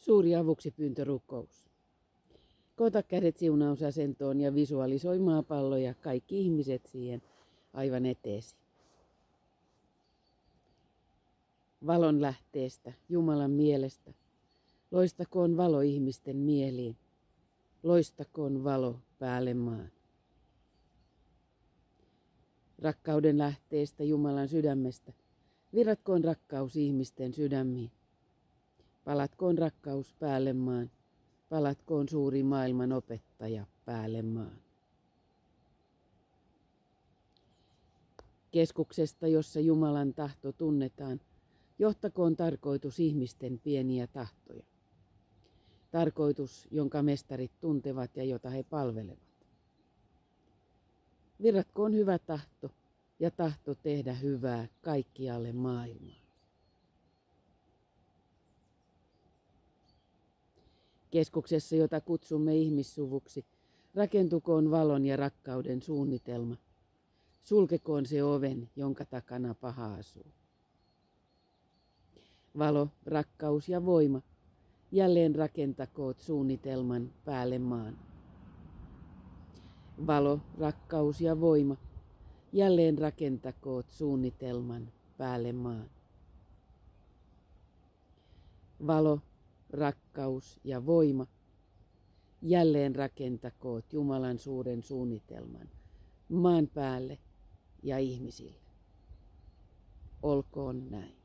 Suuri avuksipyyntörukous. Koota kädet siunausasentoon ja visualisoi maapallo ja kaikki ihmiset siihen aivan eteesi. Valon lähteestä, Jumalan mielestä. Loistakoon valo ihmisten mieliin. Loistakoon valo päälle maan. Rakkauden lähteestä, Jumalan sydämestä. Virratkoon rakkaus ihmisten sydämiin. Palatkoon rakkaus päälle maan. Palatkoon suuri maailman opettaja päälle maan. Keskuksesta, jossa Jumalan tahto tunnetaan, johtakoon tarkoitus ihmisten pieniä tahtoja. Tarkoitus, jonka mestarit tuntevat ja jota he palvelevat. Virratkoon hyvä tahto ja tahto tehdä hyvää kaikkialle maailmaan. Keskuksessa, jota kutsumme ihmissuvuksi, rakentukoon valon ja rakkauden suunnitelma. Sulkekoon se oven, jonka takana paha asuu. Valo, rakkaus ja voima, jälleen rakentakoot suunnitelman päälle maan. Valo, rakkaus ja voima, jälleen rakentakoot suunnitelman päälle maan. Valo, rakkaus ja voima, jälleen rakentakoot Jumalan suuren suunnitelman maan päälle ja ihmisille. Olkoon näin.